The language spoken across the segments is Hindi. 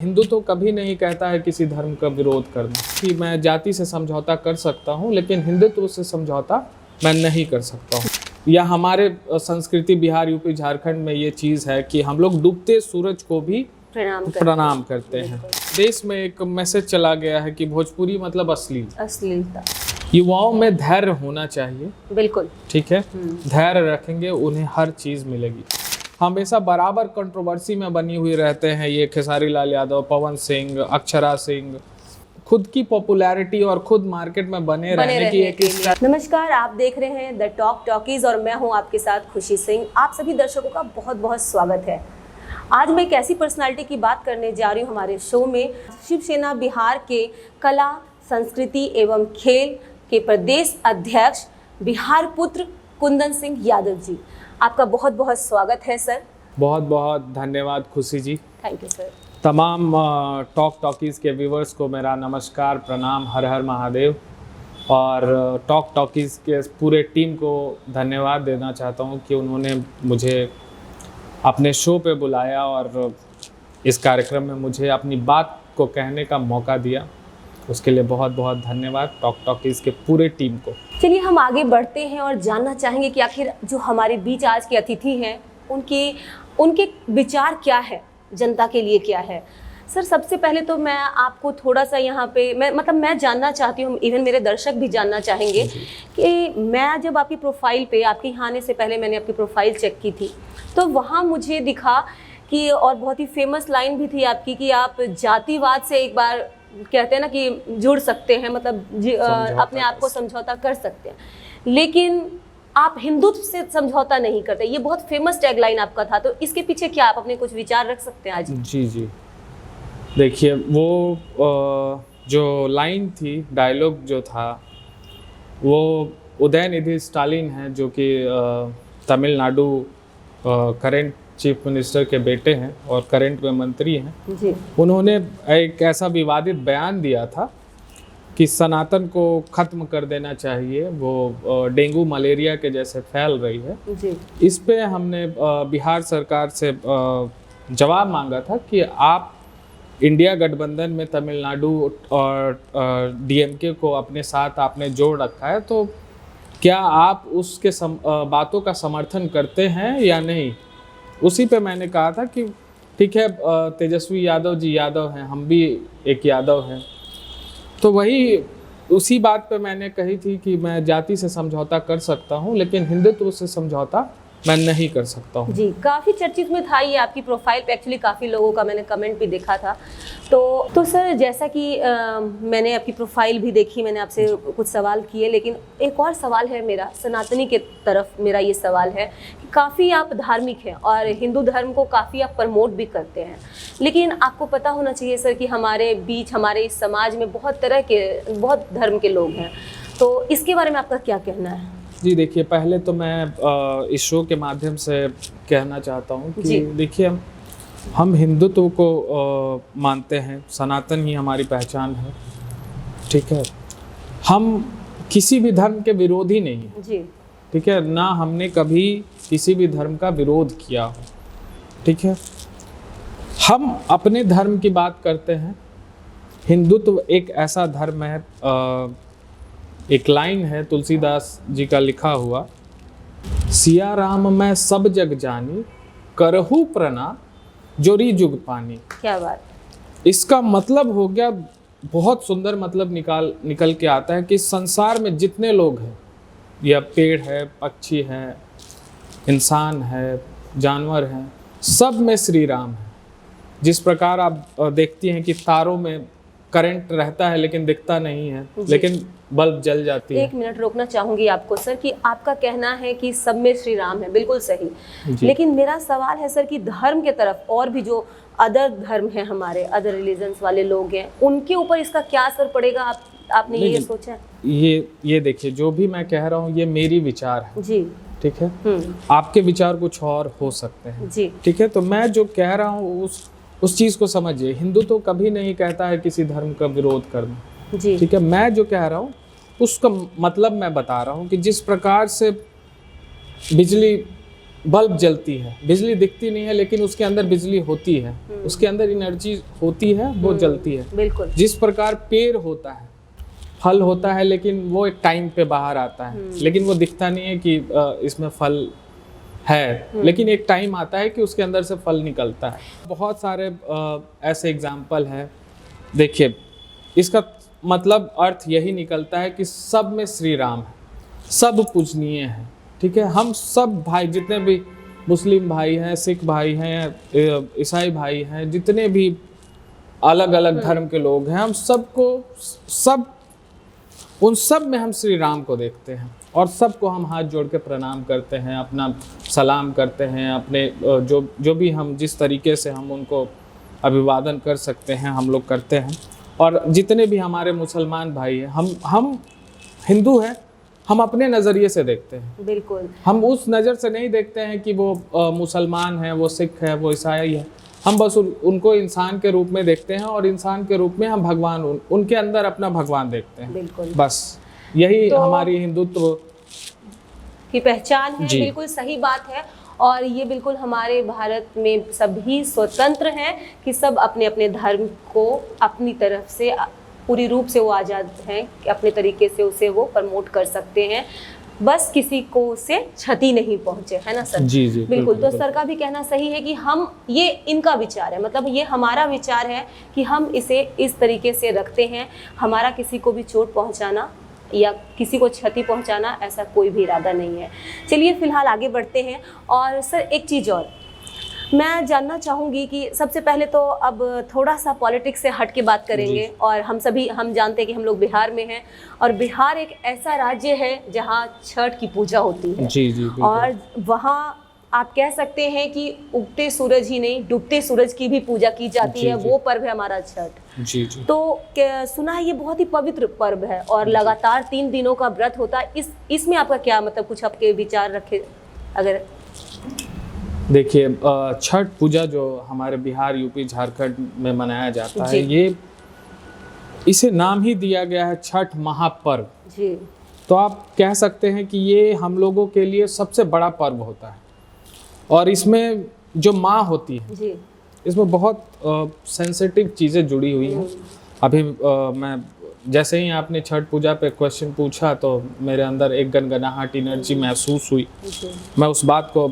हिंदू तो कभी नहीं कहता है किसी धर्म का विरोध करना कि मैं जाति से समझौता कर सकता हूँ, लेकिन हिंदुत्व से समझौता मैं नहीं कर सकता हूँ। या हमारे संस्कृति बिहार, यूपी, झारखंड में ये चीज़ है कि हम लोग डूबते सूरज को भी प्रणाम करते हैं। देश में एक मैसेज चला गया है कि भोजपुरी मतलब अश्लीलता। युवाओं में धैर्य होना चाहिए। बिल्कुल ठीक है, धैर्य रखेंगे उन्हें हर चीज़ मिलेगी। हमेशा बराबर कंट्रोवर्सी में बनी हुई रहते हैं ये खेसारी लाल यादव, पवन सिंह, अक्षरा सिंह, खुद की पॉपुलैरिटी और खुद मार्केट में बने रहने की एक। नमस्कार, आप देख रहे हैं द टॉक टॉकीज और मैं हूं आपके साथ खुशी सिंह। आप सभी दर्शकों का बहुत बहुत स्वागत है। आज मैं एक ऐसी पर्सनालिटी की बात करने जा रही हूं हमारे शो में, शिवसेना बिहार के कला, संस्कृति एवं खेल के प्रदेश अध्यक्ष बिहार पुत्र कुंदन सिंह यादव जी। आपका बहुत बहुत स्वागत है सर। बहुत बहुत धन्यवाद Khushi ji. Thank you sir. तमाम टॉक टॉकीज़ के व्यूवर्स को मेरा नमस्कार, प्रणाम, हर हर महादेव। और टॉक टॉकीज़ के पूरे टीम को धन्यवाद देना चाहता हूँ कि उन्होंने मुझे अपने शो पे बुलाया और इस कार्यक्रम में मुझे अपनी बात को कहने का मौका दिया। उसके लिए बहुत बहुत धन्यवाद टॉक टॉकीज़ के पूरे टीम को। चलिए हम आगे बढ़ते हैं और जानना चाहेंगे कि आखिर जो हमारे बीच आज के अतिथि हैं उनके विचार क्या है, जनता के लिए क्या है। सर सबसे पहले तो मैं आपको थोड़ा सा यहाँ पे मैं जानना चाहती हूँ, इवन मेरे दर्शक भी जानना चाहेंगे कि मैं जब आपकी प्रोफाइल पे, आपके यहाँ आने से पहले मैंने आपकी प्रोफाइल चेक की थी तो वहाँ मुझे दिखा कि, और बहुत ही फेमस लाइन भी थी आपकी कि आप जातिवाद से एक बार कहते हैं ना कि जुड़ सकते हैं, अपने आप को समझौता कर सकते हैं, लेकिन आप हिंदुत्व से समझौता नहीं करते। ये बहुत फेमस टैगलाइन आपका था, तो इसके पीछे क्या आप अपने कुछ विचार रख सकते हैं आज? जी देखिए, वो जो लाइन थी, डायलॉग जो था, वो उदयनिधि स्टालिन हैं जो कि तमिलनाडु करेंट चीफ मिनिस्टर के बेटे हैं और करंट में मंत्री हैं जी। उन्होंने एक ऐसा विवादित बयान दिया था कि सनातन को ख़त्म कर देना चाहिए, वो डेंगू मलेरिया के जैसे फैल रही है जी। इस पे हमने बिहार सरकार से जवाब मांगा था कि आप इंडिया गठबंधन में तमिलनाडु और डीएमके को अपने साथ आपने जोड़ रखा है, तो क्या आप उसके बातों का समर्थन करते हैं या नहीं। उसी पे मैंने कहा था कि ठीक है, तेजस्वी यादव जी यादव हैं, हम भी एक यादव हैं, तो वही उसी बात पे मैंने कही थी कि मैं जाति से समझौता कर सकता हूँ, लेकिन हिंदुत्व से समझौता मैं नहीं कर सकता हूँ जी। काफ़ी चर्चित में था ये आपकी प्रोफाइल पे, एक्चुअली काफ़ी लोगों का मैंने कमेंट भी देखा था। तो सर जैसा कि मैंने आपकी प्रोफाइल भी देखी, मैंने आपसे कुछ सवाल किए, लेकिन एक और सवाल है मेरा, सनातनी के तरफ मेरा ये सवाल है कि काफ़ी आप धार्मिक हैं और हिंदू धर्म को काफ़ी आप प्रमोट भी करते हैं, लेकिन आपको पता होना चाहिए सर कि हमारे बीच, हमारे इस समाज में बहुत धर्म के लोग हैं, तो इसके बारे में आपका क्या कहना है? जी देखिए, पहले तो मैं इस शो के माध्यम से कहना चाहता हूँ कि देखिए, हम हिंदुत्व को मानते हैं, सनातन ही हमारी पहचान है, ठीक है। हम किसी भी धर्म के विरोधी नहीं हैं जी, ठीक है, ना हमने कभी किसी भी धर्म का विरोध किया हो, ठीक है। हम अपने धर्म की बात करते हैं। हिंदुत्व एक ऐसा धर्म है, एक लाइन है तुलसीदास जी का लिखा हुआ, सिया राम मैं सब जग जानी, करहु प्रणाम जोरी जुग पानी। क्या बात। इसका मतलब हो गया, बहुत सुंदर मतलब निकल के आता है कि संसार में जितने लोग हैं, या पेड़ है, पक्षी है, इंसान है, जानवर हैं, सब में श्री राम है। जिस प्रकार आप देखती हैं कि तारों में करंट रहता है लेकिन दिखता नहीं है, लेकिन बल्ब जल जाती है। एक मिनट रोकना चाहूंगी आपको सर कि आपका कहना है कि सब में श्री राम है, बिल्कुल सही, लेकिन मेरा सवाल है सर कि धर्म के तरफ और भी जो अदर धर्म है, हमारे अदर रिलीजन्स वाले लोग हैं, उनके ऊपर इसका क्या असर पड़ेगा, आपने ये सोचा है? ये देखिए, जो भी मैं कह रहा हूँ ये मेरी विचार है जी, ठीक है। आपके विचार कुछ और हो सकते हैं जी, ठीक है। तो मैं जो कह रहा हूँ उस चीज़ को समझिए। हिंदू तो कभी नहीं कहता है किसी धर्म का विरोध करना जी, ठीक है। मैं जो कह रहा हूँ उसका मतलब मैं बता रहा हूँ कि जिस प्रकार से बिजली बल्ब जलती है, बिजली दिखती नहीं है लेकिन उसके अंदर बिजली होती है, उसके अंदर एनर्जी होती है, वो जलती है। बिल्कुल। जिस प्रकार पेड़ होता है, फल होता है, लेकिन वो एक टाइम पे बाहर आता है, लेकिन वो दिखता नहीं है कि इसमें फल है, लेकिन एक टाइम आता है कि उसके अंदर से फल निकलता है। बहुत सारे ऐसे एग्जाम्पल है। देखिए, इसका मतलब अर्थ यही निकलता है कि सब में श्री राम है, सब पूजनीय है, ठीक है। हम सब भाई, जितने भी मुस्लिम भाई हैं, सिख भाई हैं, ईसाई भाई हैं, जितने भी अलग अलग धर्म के लोग हैं, हम सबको उन सब में हम श्री राम को देखते हैं और सबको हम हाथ जोड़ के प्रणाम करते हैं, अपना सलाम करते हैं, अपने जो भी हम जिस तरीके से हम उनको अभिवादन कर सकते हैं हम लोग करते हैं। और जितने भी हमारे मुसलमान भाई हैं, हम हिंदू हैं, हम अपने नज़रिए से देखते हैं। बिल्कुल। हम उस नज़र से नहीं देखते हैं कि वो मुसलमान है, वो सिख है, वो ईसाई है। हम बस उनको इंसान के रूप में देखते हैं और इंसान के रूप में हम भगवान उनके अंदर अपना भगवान देखते हैं। बिल्कुल। बस यही तो हमारी हिंदुत्व की पहचान है। बिल्कुल सही बात है। और ये बिल्कुल हमारे भारत में सभी स्वतंत्र हैं कि सब अपने अपने धर्म को अपनी तरफ से पूरी रूप से वो आज़ाद हैं कि अपने तरीके से उसे वो प्रमोट कर सकते हैं, बस किसी को उससे क्षति नहीं पहुंचे, है ना सर? जी जी बिल्कुल। तो सर का भी कहना सही है कि हम ये इनका विचार है, मतलब ये हमारा विचार है कि हम इसे इस तरीके से रखते हैं। हमारा किसी को भी चोट पहुंचाना या किसी को क्षति पहुंचाना ऐसा कोई भी इरादा नहीं है। चलिए फिलहाल आगे बढ़ते हैं। और सर एक चीज़ और मैं जानना चाहूँगी कि सबसे पहले तो अब थोड़ा सा पॉलिटिक्स से हट के बात करेंगे। और हम जानते हैं कि हम लोग बिहार में हैं और बिहार एक ऐसा राज्य है जहाँ छठ की पूजा होती है। जी जी। और वहाँ आप कह सकते हैं कि उगते सूरज ही नहीं, डूबते सूरज की भी पूजा की जाती है। वो पर्व है हमारा छठ। जी जी। तो सुना है ये बहुत ही पवित्र पर्व है और लगातार 3 दिनों का व्रत होता है। इसमें आपका क्या मतलब, कुछ आपके विचार रखे अगर? देखिए, छठ पूजा जो हमारे बिहार, यूपी, झारखंड में मनाया जाता है, ये इसे नाम ही दिया गया है छठ महापर्व जी। तो आप कह सकते हैं कि ये हम लोगों के लिए सबसे बड़ा पर्व होता है। और इसमें जो माँ होती है जी, इसमें बहुत सेंसिटिव चीज़ें जुड़ी हुई हैं। अभी मैं जैसे ही आपने छठ पूजा पे क्वेश्चन पूछा तो मेरे अंदर एक गनगनाहट एनर्जी महसूस हुई। मैं उस बात को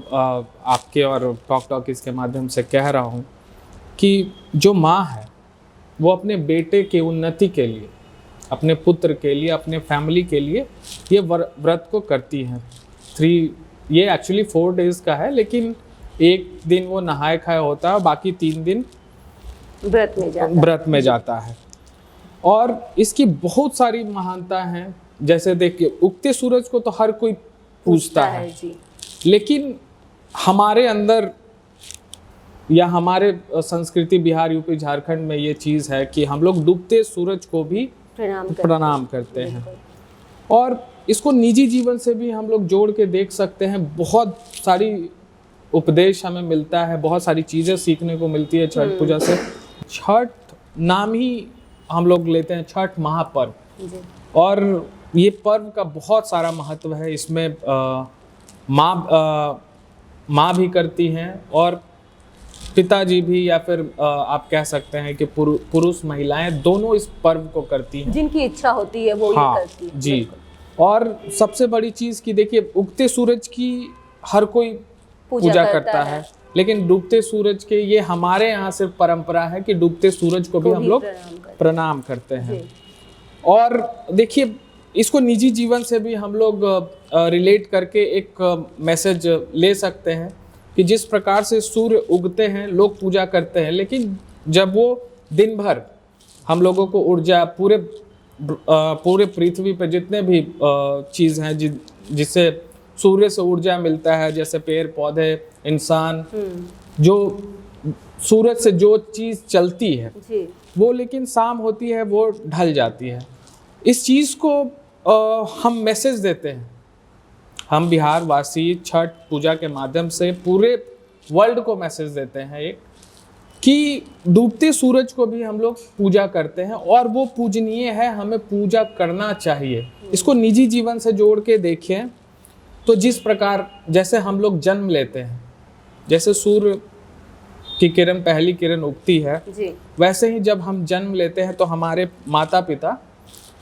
आपके और टॉक इसके माध्यम से कह रहा हूँ कि जो माँ है वो अपने बेटे की उन्नति के लिए, अपने पुत्र के लिए, अपने फैमिली के लिए ये व्रत को करती हैं। ये एक्चुअली 4 डेज़ का है, लेकिन एक दिन वो नहाए खाए होता है, बाकी 3 दिन व्रत में जाता है। और इसकी बहुत सारी महानता हैं। जैसे देखिए, उगते सूरज को तो हर कोई पूजता है जी। लेकिन हमारे अंदर या हमारे संस्कृति बिहार, यूपी, झारखंड में ये चीज़ है कि हम लोग डूबते सूरज को भी प्रणाम करते हैं। और इसको निजी जीवन से भी हम लोग जोड़ के देख सकते हैं। बहुत सारी उपदेश हमें मिलता है, बहुत सारी चीज़ें सीखने को मिलती है छठ पूजा से। छठ नाम ही हम लोग लेते हैं छठ महापर्व। और ये पर्व का बहुत सारा महत्व है। इसमें माँ भी करती हैं और पिताजी भी, या फिर आप कह सकते हैं कि पुरुष महिलाएं दोनों इस पर्व को करती हैं। जिनकी इच्छा होती है वो ये करती है जी। और सबसे बड़ी चीज़ कि देखिए, उगते सूरज की हर कोई पूजा करता है, लेकिन डूबते सूरज के ये हमारे यहाँ सिर्फ परंपरा है कि डूबते सूरज को भी हम लोग प्रणाम करते हैं। और देखिए, इसको निजी जीवन से भी हम लोग रिलेट करके एक मैसेज ले सकते हैं कि जिस प्रकार से सूर्य उगते हैं लोग पूजा करते हैं, लेकिन जब वो दिन भर हम लोगों को ऊर्जा, पूरे पृथ्वी पर जितने भी चीज़ हैं जिससे सूर्य से ऊर्जा मिलता है, जैसे पेड़ पौधे, इंसान, जो सूरज से जो चीज़ चलती है वो, लेकिन शाम होती है वो ढल जाती है। इस चीज़ को हम मैसेज देते हैं। हम बिहार वासी छठ पूजा के माध्यम से पूरे वर्ल्ड को मैसेज देते हैं एक, कि डूबते सूरज को भी हम लोग पूजा करते हैं और वो पूजनीय है, हमें पूजा करना चाहिए। इसको निजी जीवन से जोड़ के देखें तो जिस प्रकार जैसे हम लोग जन्म लेते हैं, जैसे सूर्य की किरण पहली किरण उगती है जी। वैसे ही जब हम जन्म लेते हैं तो हमारे माता पिता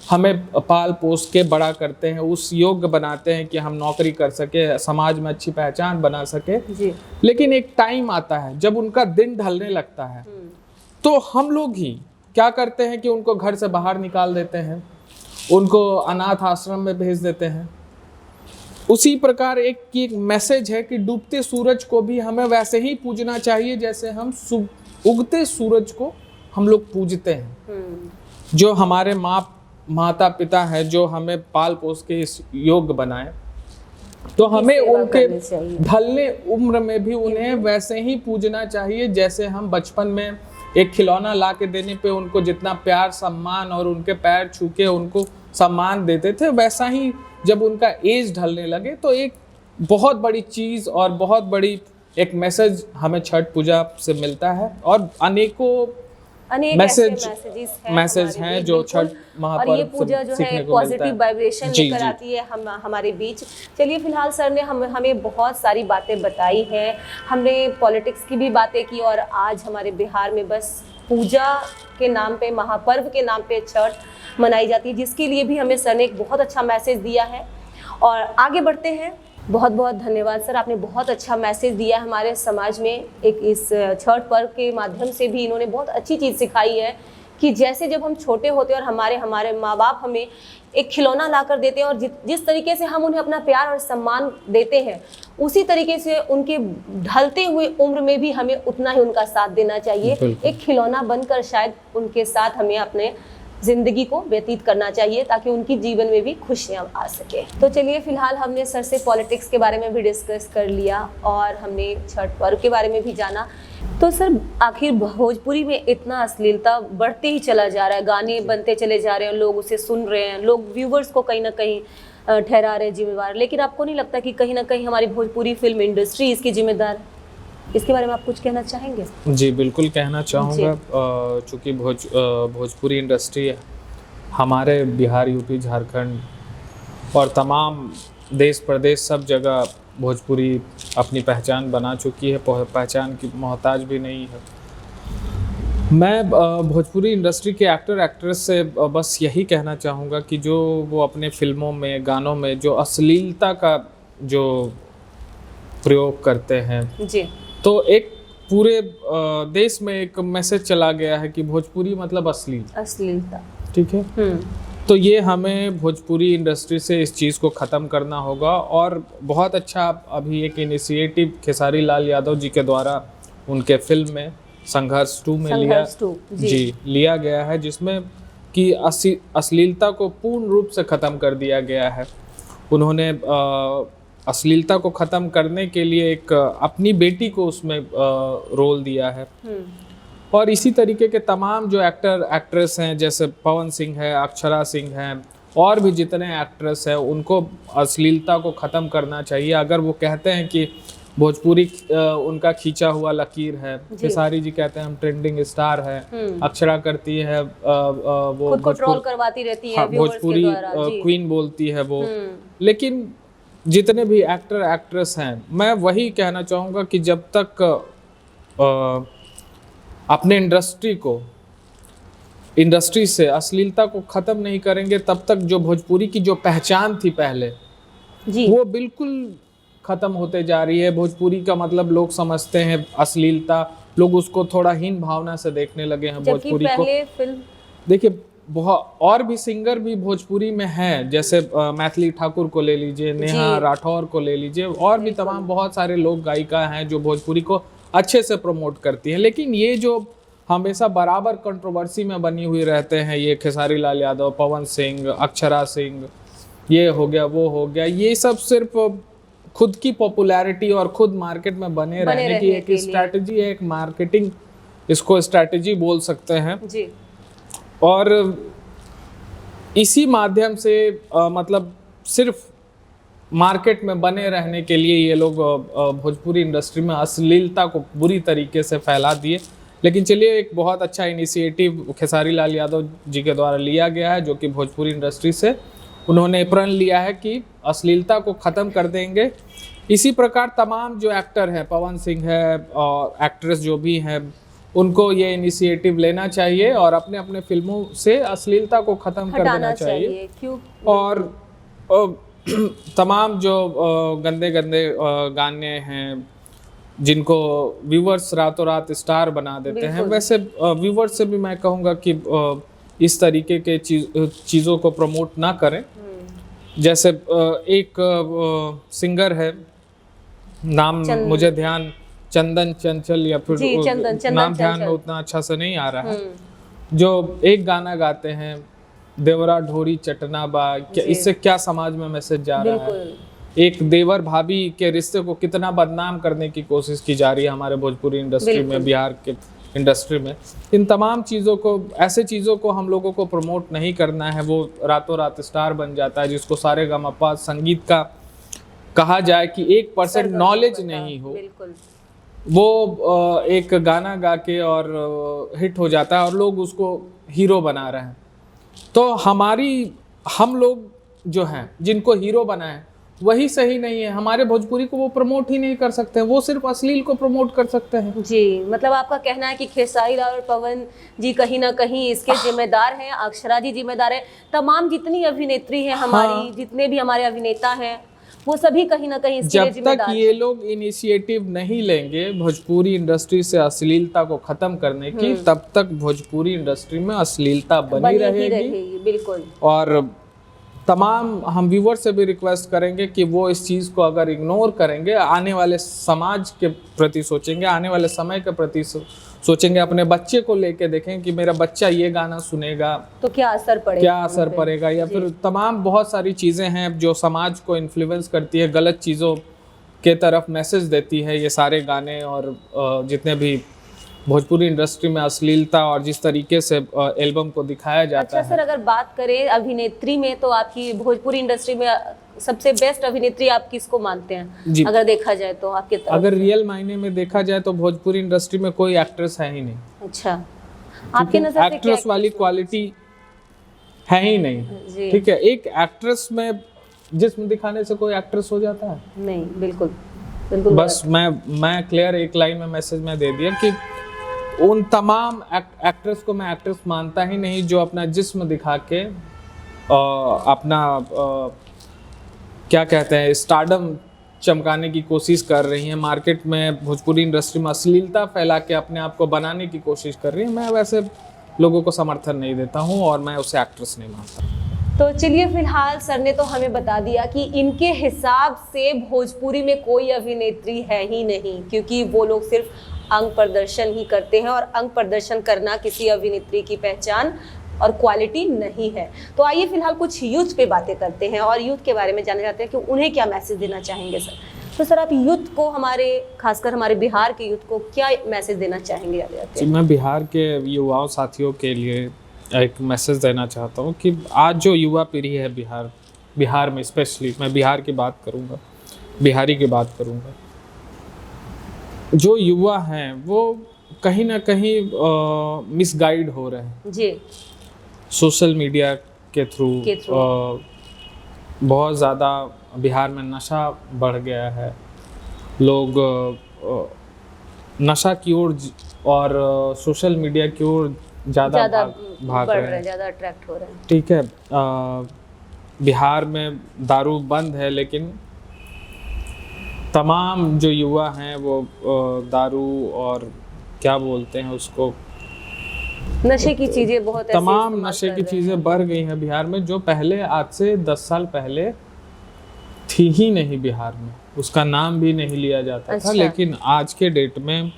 हमें पाल पोस के बड़ा करते हैं, उस योग्य बनाते हैं कि हम नौकरी कर सके, समाज में अच्छी पहचान बना सके। जी। लेकिन एक टाइम आता है जब उनका दिन ढलने लगता है तो हम लोग ही क्या करते हैं कि उनको घर से बाहर निकाल देते हैं, उनको अनाथ आश्रम में भेज देते हैं। उसी प्रकार एक मैसेज है कि डूबते सूरज को भी हमें वैसे ही पूजना चाहिए जैसे हम उगते सूरज को हम लोग पूजते हैं। जो हमारे माता पिता है, जो हमें पाल पोस के इस योग्य बनाए, तो हमें उनके ढलने उम्र में भी उन्हें वैसे ही पूजना चाहिए जैसे हम बचपन में एक खिलौना ला के देने पे उनको जितना प्यार सम्मान और उनके पैर छू के उनको सम्मान देते थे, वैसा ही जब उनका एज ढलने लगे तो एक बहुत बड़ी चीज़ और बहुत बड़ी एक मैसेज हमें छठ पूजा से मिलता है। और अनेक मैसेज हैं जो छठ महापर्व और ये पूजा जो है पॉजिटिव वाइब्रेशन लेकर आती है हमारे बीच। चलिए, फिलहाल सर ने हमें बहुत सारी बातें बताई हैं, हमने पॉलिटिक्स की भी बातें की और आज हमारे बिहार में बस पूजा के नाम पे, महापर्व के नाम पे छठ मनाई जाती है, जिसके लिए भी हमें सर ने एक बहुत अच्छा मैसेज दिया है। और आगे बढ़ते हैं। बहुत बहुत धन्यवाद सर, आपने बहुत अच्छा मैसेज दिया हमारे समाज में। एक इस छठ पर्व के माध्यम से भी इन्होंने बहुत अच्छी चीज़ सिखाई है कि जैसे जब हम छोटे होते हैं और हमारे माँ बाप हमें एक खिलौना ला कर देते हैं और जिस तरीके से हम उन्हें अपना प्यार और सम्मान देते हैं, उसी तरीके से उनके ढलते हुए उम्र में भी हमें उतना ही उनका साथ देना चाहिए। एक खिलौना बनकर शायद उनके साथ हमें अपने ज़िंदगी को व्यतीत करना चाहिए ताकि उनकी जीवन में भी खुशियाँ आ सके। तो चलिए, फिलहाल हमने सर से पॉलिटिक्स के बारे में भी डिस्कस कर लिया और हमने छठ पर्व के बारे में भी जाना। तो सर, आखिर भोजपुरी में इतना अश्लीलता बढ़ते ही चला जा रहा है, गाने बनते चले जा रहे हैं, लोग उसे सुन रहे हैं, लोग व्यूवर्स को कहीं ना कहीं ठहरा रहे हैं जिम्मेवार। लेकिन आपको नहीं लगता कि कहीं ना कहीं हमारी भोजपुरी फिल्म इंडस्ट्री इसकी जिम्मेदार है? इसके बारे में आप कुछ कहना चाहेंगे? जी बिल्कुल कहना चाहूँगा। चूँकि भोजपुरी इंडस्ट्री हमारे बिहार, यूपी, झारखंड और तमाम देश प्रदेश सब जगह भोजपुरी अपनी पहचान बना चुकी है, पहचान की मोहताज भी नहीं है। मैं भोजपुरी इंडस्ट्री के एक्टर एक्ट्रेस से बस यही कहना चाहूँगा कि जो वो अपने फिल्मों में, गानों में जो अश्लीलता का जो प्रयोग करते हैं जी, तो एक पूरे देश में एक मैसेज चला गया है कि भोजपुरी मतलब अश्लीलता। ठीक है, तो ये हमें भोजपुरी इंडस्ट्री से इस चीज़ को ख़त्म करना होगा। और बहुत अच्छा अभी एक इनिशिएटिव खेसारी लाल यादव जी के द्वारा उनके फिल्म में संघर्ष 2 में लिया गया है, जिसमें कि अश्लीलता को पूर्ण रूप से ख़त्म कर दिया गया है। उन्होंने अश्लीलता को ख़त्म करने के लिए एक अपनी बेटी को उसमें रोल दिया है। और इसी तरीके के तमाम जो एक्टर एक्ट्रेस हैं, जैसे पवन सिंह है, अक्षरा सिंह हैं, और भी जितने एक्ट्रेस हैं, उनको अश्लीलता को ख़त्म करना चाहिए। अगर वो कहते हैं कि भोजपुरी उनका खींचा हुआ लकीर है, खेसारी जी कहते हैं हम ट्रेंडिंग स्टार है, अक्षरा करती है वो खुद को ट्रोल करवाती रहती है, भोजपुरी क्वीन बोलती है वो। लेकिन जितने भी एक्टर एक्ट्रेस हैं, मैं वही कहना चाहूँगा कि जब तक अपने इंडस्ट्री से अश्लीलता को ख़त्म नहीं करेंगे, तब तक जो भोजपुरी की जो पहचान थी पहले जी, वो बिल्कुल ख़त्म होते जा रही है। भोजपुरी का मतलब लोग समझते हैं अश्लीलता, लोग उसको थोड़ा हीन भावना से देखने लगे हैं भोजपुरी को। फिल्म देखिए, बहुत और भी सिंगर भी भोजपुरी में हैं, जैसे मैथिली ठाकुर को ले लीजिए, नेहा राठौर को ले लीजिए, और भी तमाम बहुत सारे लोग गायिका हैं जो भोजपुरी को अच्छे से प्रमोट करती हैं। लेकिन ये जो हमेशा बराबर कंट्रोवर्सी में बनी हुई रहते हैं, ये खेसारी लाल यादव, पवन सिंह, अक्षरा सिंह, ये हो गया वो हो गया, ये सब सिर्फ खुद की पॉपुलैरिटी और खुद मार्केट में बने रहने की एक स्ट्रैटेजी है, एक मार्केटिंग, इसको स्ट्रैटेजी बोल सकते हैं जी। और इसी माध्यम से मतलब सिर्फ मार्केट में बने रहने के लिए ये लोग भोजपुरी इंडस्ट्री में अश्लीलता को बुरी तरीके से फैला दिए। लेकिन चलिए, एक बहुत अच्छा इनिशिएटिव खेसारी लाल यादव जी के द्वारा लिया गया है, जो कि भोजपुरी इंडस्ट्री से उन्होंने प्रण लिया है कि अश्लीलता को ख़त्म कर देंगे। इसी प्रकार तमाम जो एक्टर हैं, पवन सिंह है और एक्ट्रेस जो भी हैं, उनको ये इनिशिएटिव लेना चाहिए और अपने अपने फिल्मों से अश्लीलता को ख़त्म कर देना चाहिए। क्यों? और तमाम जो गंदे गंदे गाने हैं जिनको व्यूवर्स रातों रात स्टार बना देते हैं, वैसे व्यूवर्स से भी मैं कहूँगा कि इस तरीके के चीज़ों को प्रमोट ना करें। जैसे एक सिंगर है, नाम मुझे ध्यान, चंदन चंचल या फिर नाम ध्यान में उतना अच्छा से नहीं आ रहा है, जो एक गाना गाते हैं, देवरा ढोरी चटना बा, क्या इससे क्या समाज में मैसेज जा रहा है? एक देवर भाभी के रिश्ते को कितना बदनाम करने की कोशिश की जा रही है हमारे भोजपुरी इंडस्ट्री में, बिहार के इंडस्ट्री में। इन तमाम चीज़ों को, ऐसे चीज़ों को हम लोगों को प्रमोट नहीं करना है। वो रातों रात स्टार बन जाता है, जिसको सारे गमपा संगीत का कहा जाए कि 1% नॉलेज नहीं हो, वो एक गाना गा के और हिट हो जाता है और लोग उसको हीरो बना रहे हैं। तो हम लोग जो हैं जिनको हीरो बनाए वही सही नहीं है। हमारे भोजपुरी को वो प्रमोट ही नहीं कर सकते हैं, वो सिर्फ अश्लील को प्रमोट कर सकते हैं। जी, मतलब आपका कहना है कि खेसारी लाल और पवन जी कहीं ना कहीं इसके जिम्मेदार हैं, अक्षरा जी जिम्मेदार है, तमाम जितनी अभिनेत्री हैं हमारी, जितने भी हमारे अभिनेता हैं, वो सभी कहीं ना कहीं इसके जिम्मेदार। जब तक ये लोग इनिशिएटिव नहीं लेंगे भोजपुरी इंडस्ट्री से अश्लीलता को खत्म करने की, तब तक भोजपुरी इंडस्ट्री में अश्लीलता बनी रहेगी। बिल्कुल। और तमाम हम व्यूवर से भी रिक्वेस्ट करेंगे कि वो इस चीज़ को अगर इग्नोर करेंगे, आने वाले समाज के प्रति सोचेंगे, आने वाले समय के प्रति सोचेंगे, अपने बच्चे को लेके देखें कि मेरा बच्चा ये गाना सुनेगा तो क्या असर पड़ेगा, या फिर तमाम बहुत सारी चीज़ें हैं जो समाज को इन्फ्लुएंस करती है, गलत चीज़ों के तरफ मैसेज देती है ये सारे गाने और जितने भी भोजपुरी इंडस्ट्री में अश्लीलता और जिस तरीके से एल्बम को दिखाया जाता है। अच्छा सर, अगर बात करें अभिनेत्री में, तो आपकी भोजपुरी इंडस्ट्री में सबसे बेस्ट अभिनेत्री आप किसको मानते हैं? अगर देखा जाए तो आपके तरफ अगर रियल मायने में देखा जाए तो भोजपुरी इंडस्ट्री में कोई एक्ट्रेस है ही नहीं। अच्छा, आपके नजर से एक्ट्रेस वाली क्वालिटी है ही नहीं। ठीक है, एक एक्ट्रेस में जिस्म दिखाने से कोई एक्ट्रेस हो जाता है? नहीं, बिल्कुल। बस मैं क्लियर एक लाइन में मैसेज में दे दिया कि उन तमाम एक्ट्रेस को मैं एक्ट्रेस मानता ही नहीं जो अपना जिस्म दिखा के अपना क्या कहते हैं, स्टारडम चमकाने की कोशिश कर रही हैं, मार्केट में भोजपुरी इंडस्ट्री में अश्लीलता फैला के अपने आप को बनाने की कोशिश कर रही है। मैं वैसे लोगों को समर्थन नहीं देता हूं और मैं उसे एक्ट्रेस नहीं मानता। तो चलिए, फिलहाल सर ने तो हमें बता दिया कि इनके हिसाब से भोजपुरी में कोई अभिनेत्री है ही नहीं, क्योंकि वो लोग सिर्फ अंग प्रदर्शन ही करते हैं और अंग प्रदर्शन करना किसी अभिनेत्री की पहचान और क्वालिटी नहीं है। तो आइए फिलहाल कुछ यूथ पे बातें करते हैं और यूथ के बारे में जानना चाहते हैं कि उन्हें क्या मैसेज देना चाहेंगे सर। तो सर, आप यूथ को, हमारे खासकर हमारे बिहार के यूथ को क्या मैसेज देना चाहेंगे? जी, मैं बिहार के युवाओं साथियों के लिए एक मैसेज देना चाहता हूँ कि आज जो युवा पीढ़ी है बिहार में, स्पेशली मैं बिहार की बात करूँगा, बिहारी की बात करूँगा, जो युवा हैं वो कहीं ना कहीं मिसगाइड हो रहे हैं जी, सोशल मीडिया के थ्रू। बहुत ज़्यादा बिहार में नशा बढ़ गया है, लोग नशा की ओर और सोशल मीडिया की ओर ज़्यादा भाग रहे हैं, ज़्यादा अट्रैक्ट हो रहे हैं। ठीक है, बिहार में दारू बंद है, लेकिन तमाम जो युवा हैं वो दारू और क्या बोलते हैं उसको, नशे की चीज़ें, बहुत तमाम नशे की चीज़ें बढ़ गई हैं बिहार में, जो पहले आज से 10 साल पहले थी ही नहीं बिहार में, उसका नाम भी नहीं लिया जाता था। लेकिन आज के डेट में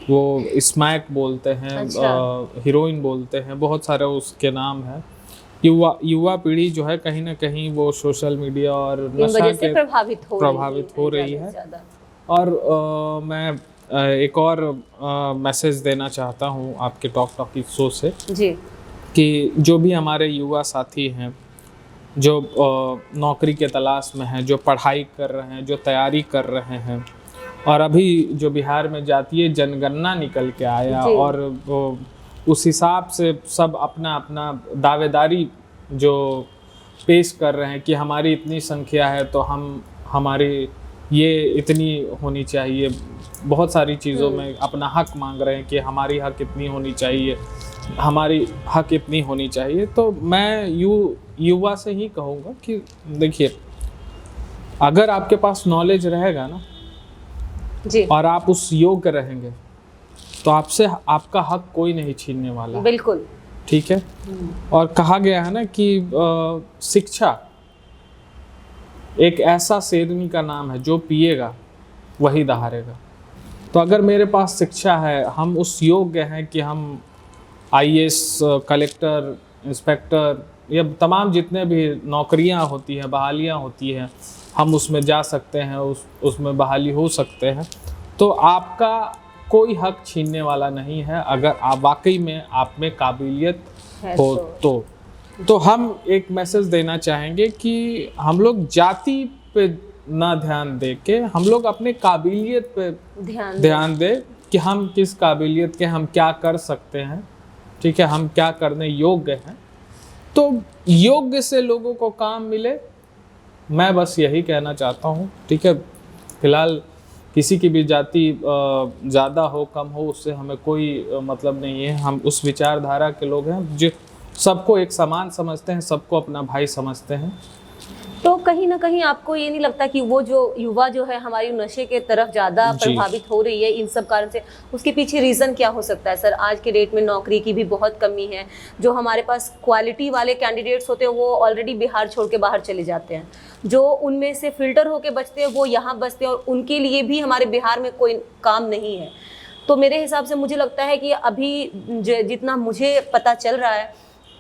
वो स्मैक बोलते हैं, हीरोइन बोलते हैं, बहुत सारे उसके नाम हैं। युवा पीढ़ी जो है कहीं ना कहीं वो सोशल मीडिया और नशा के प्रभावित हो रही है। और मैं एक और मैसेज देना चाहता हूँ आपके टॉक शो से जी, कि जो भी हमारे युवा साथी हैं जो नौकरी के तलाश में हैं, जो पढ़ाई कर रहे हैं, जो तैयारी कर रहे हैं, और अभी जो बिहार में जातीय जनगणना निकल के आया और उस हिसाब से सब अपना अपना दावेदारी जो पेश कर रहे हैं कि हमारी इतनी संख्या है तो हमारी ये इतनी होनी चाहिए, बहुत सारी चीज़ों में अपना हक मांग रहे हैं कि हमारी हक इतनी होनी चाहिए, हमारी हक इतनी होनी चाहिए। तो मैं युवा से ही कहूँगा कि देखिए, अगर आपके पास नॉलेज रहेगा ना जी, और आप उस योग्य रहेंगे तो आपसे आपका हक कोई नहीं छीनने वाला। बिल्कुल। ठीक है। और कहा गया है ना कि शिक्षा एक ऐसा शेरनी का नाम है जो पिएगा वही दहाड़ेगा। तो अगर मेरे पास शिक्षा है, हम उस योग्य हैं कि हम आईएएस, कलेक्टर, इंस्पेक्टर, या तमाम जितने भी नौकरियां होती हैं, बहालियां होती हैं, हम उसमें जा सकते हैं, उसमें बहाली हो सकते हैं। तो आपका कोई हक छीनने वाला नहीं है अगर आप वाकई में आप में काबिलियत हो तो हम एक मैसेज देना चाहेंगे कि हम लोग जाति पे ना ध्यान दे के हम लोग अपने काबिलियत पे ध्यान दें कि हम किस काबिलियत के, हम क्या कर सकते हैं। ठीक है, हम क्या करने योग्य हैं। तो योग्य से लोगों को काम मिले, मैं बस यही कहना चाहता हूँ। ठीक है, फिलहाल किसी की भी जाति ज़्यादा हो कम हो उससे हमें कोई मतलब नहीं है। हम उस विचारधारा के लोग हैं जो सबको एक समान समझते हैं, सबको अपना भाई समझते हैं। तो कहीं ना कहीं आपको ये नहीं लगता कि वो जो युवा जो है हमारी नशे के तरफ ज़्यादा प्रभावित हो रही है इन सब कारण से, उसके पीछे रीज़न क्या हो सकता है सर? आज के डेट में नौकरी की भी बहुत कमी है, जो हमारे पास क्वालिटी वाले कैंडिडेट्स होते हैं वो ऑलरेडी बिहार छोड़ के बाहर चले जाते हैं, जो उनमें से फिल्टर होके बचते हैं वो यहाँ बचते हैं और उनके लिए भी हमारे बिहार में कोई काम नहीं है। तो मेरे हिसाब से मुझे लगता है कि अभी जितना मुझे पता चल रहा है,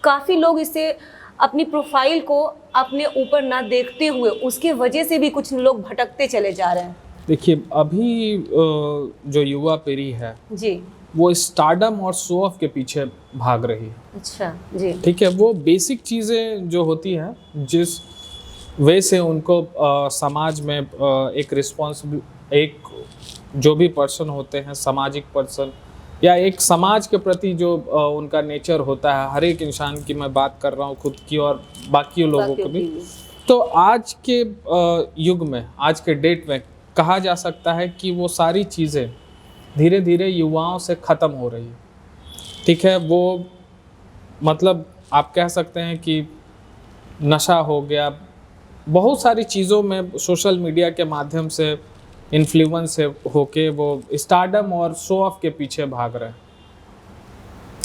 काफ़ी लोग इससे अपनी प्रोफाइल को अपने ऊपर ना देखते हुए उसके वजह से भी कुछ लोग भटकते चले जा रहे हैं। देखिए, अभी जो युवा पीढ़ी है जी, वो स्टारडम और शो ऑफ के पीछे भाग रही है। अच्छा जी, ठीक है, वो बेसिक चीज़ें जो होती हैं जिस वे से उनको समाज में एक रिस्पॉन्सिबल, एक जो भी पर्सन होते हैं, सामाजिक पर्सन या एक समाज के प्रति जो उनका नेचर होता है, हर एक इंसान की मैं बात कर रहा हूँ, खुद की और बाकी लोगों को भी। तो आज के युग में, आज के डेट में कहा जा सकता है कि वो सारी चीज़ें धीरे धीरे युवाओं से ख़त्म हो रही है। ठीक है, वो मतलब आप कह सकते हैं कि नशा हो गया, बहुत सारी चीज़ों में सोशल मीडिया के माध्यम से इन्फ्लुएंस से होके वो स्टारडम और शो ऑफ के पीछे भाग रहे हैं।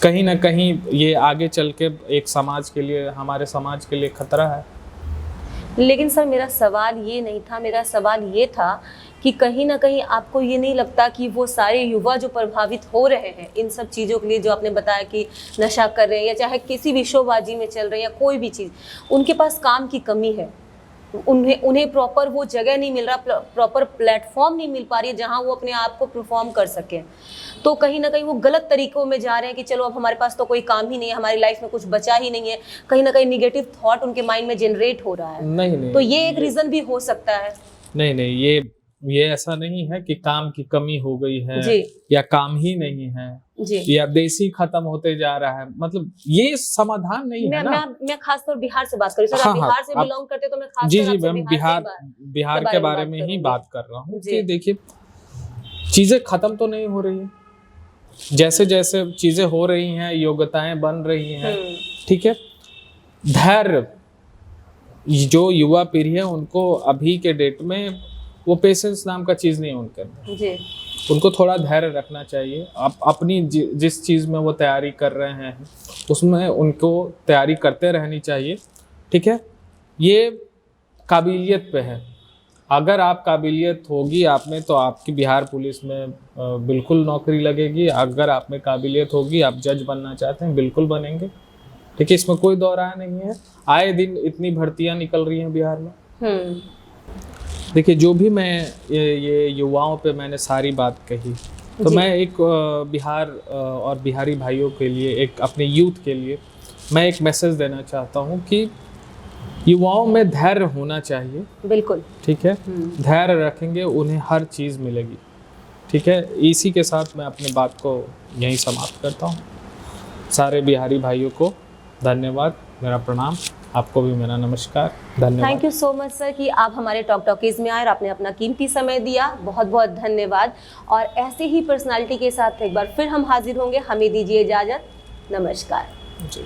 कहीं ना कहीं ये आगे चल के एक समाज के लिए, हमारे समाज के लिए खतरा है। लेकिन सर मेरा सवाल ये नहीं था, मेरा सवाल ये था कि कहीं ना कहीं आपको ये नहीं लगता कि वो सारे युवा जो प्रभावित हो रहे हैं इन सब चीज़ों के लिए, जो आपने बताया कि नशा कर रहे हैं या चाहे किसी भी शोबाजी में चल रहे हैं या कोई भी चीज़, उनके पास काम की कमी है, उन्हें प्रॉपर वो जगह नहीं मिल रहा, प्रॉपर प्लेटफॉर्म नहीं मिल पा रही है जहां वो अपने आप को परफॉर्म कर सकें। तो कहीं ना कहीं वो गलत तरीकों में जा रहे हैं कि चलो अब हमारे पास तो कोई काम ही नहीं है, हमारी लाइफ में कुछ बचा ही नहीं है। कहीं ना कहीं निगेटिव थॉट उनके माइंड में जनरेट हो रहा है। नहीं, तो ये एक रीज़न भी हो सकता है। नहीं, ये ऐसा नहीं है कि काम की कमी हो गई है या काम ही नहीं है जी, या देसी खत्म होते जा रहा है, मतलब ये समाधान नहीं है ना। मैं खासतौर बिहार से बात कर रही हूँ। हाँ, बिहार से बिलोंग करते तो मैं खासतौर जी, मैं बिहार के बारे में ही बात कर रहा हूँ कि देखिए, चीजें खत्म तो नहीं हो रही है, जैसे जैसे चीजें हो रही हैं, योग्यताएं बन रही हैं। ठीक है, धैर्य, जो युवा पीढ़ी है उनको अभी के डेट में वो पेशेंस नाम का चीज़ नहीं है उनके अंदर जी। उनको थोड़ा धैर्य रखना चाहिए। आप अपनी जिस चीज़ में वो तैयारी कर रहे हैं उसमें उनको तैयारी करते रहनी चाहिए। ठीक है, ये काबिलियत पे है। अगर आप काबिलियत होगी आप में तो आपकी बिहार पुलिस में बिल्कुल नौकरी लगेगी। अगर आप में काबिलियत होगी, आप जज बनना चाहते हैं, बिल्कुल बनेंगे। ठीक है, इसमें कोई दो राय नहीं है। आए दिन इतनी भर्तियां निकल रही हैं बिहार में। देखिए, जो भी मैं ये युवाओं पे मैंने सारी बात कही, तो मैं एक बिहार और बिहारी भाइयों के लिए, एक अपने यूथ के लिए मैं एक मैसेज देना चाहता हूँ कि युवाओं में धैर्य होना चाहिए। बिल्कुल, ठीक है, धैर्य रखेंगे उन्हें हर चीज़ मिलेगी। ठीक है, इसी के साथ मैं अपनी बात को यहीं समाप्त करता हूँ। सारे बिहारी भाइयों को धन्यवाद, मेरा प्रणाम। आपको भी मेरा नमस्कार, धन्यवाद। Thank you so much sir कि आप हमारे टॉक टॉकीज में आए और आपने अपना कीमती समय दिया। बहुत बहुत धन्यवाद। और ऐसे ही पर्सनालिटी के साथ एक बार फिर हम हाजिर होंगे। हमें दीजिए इजाज़त। नमस्कार। जी।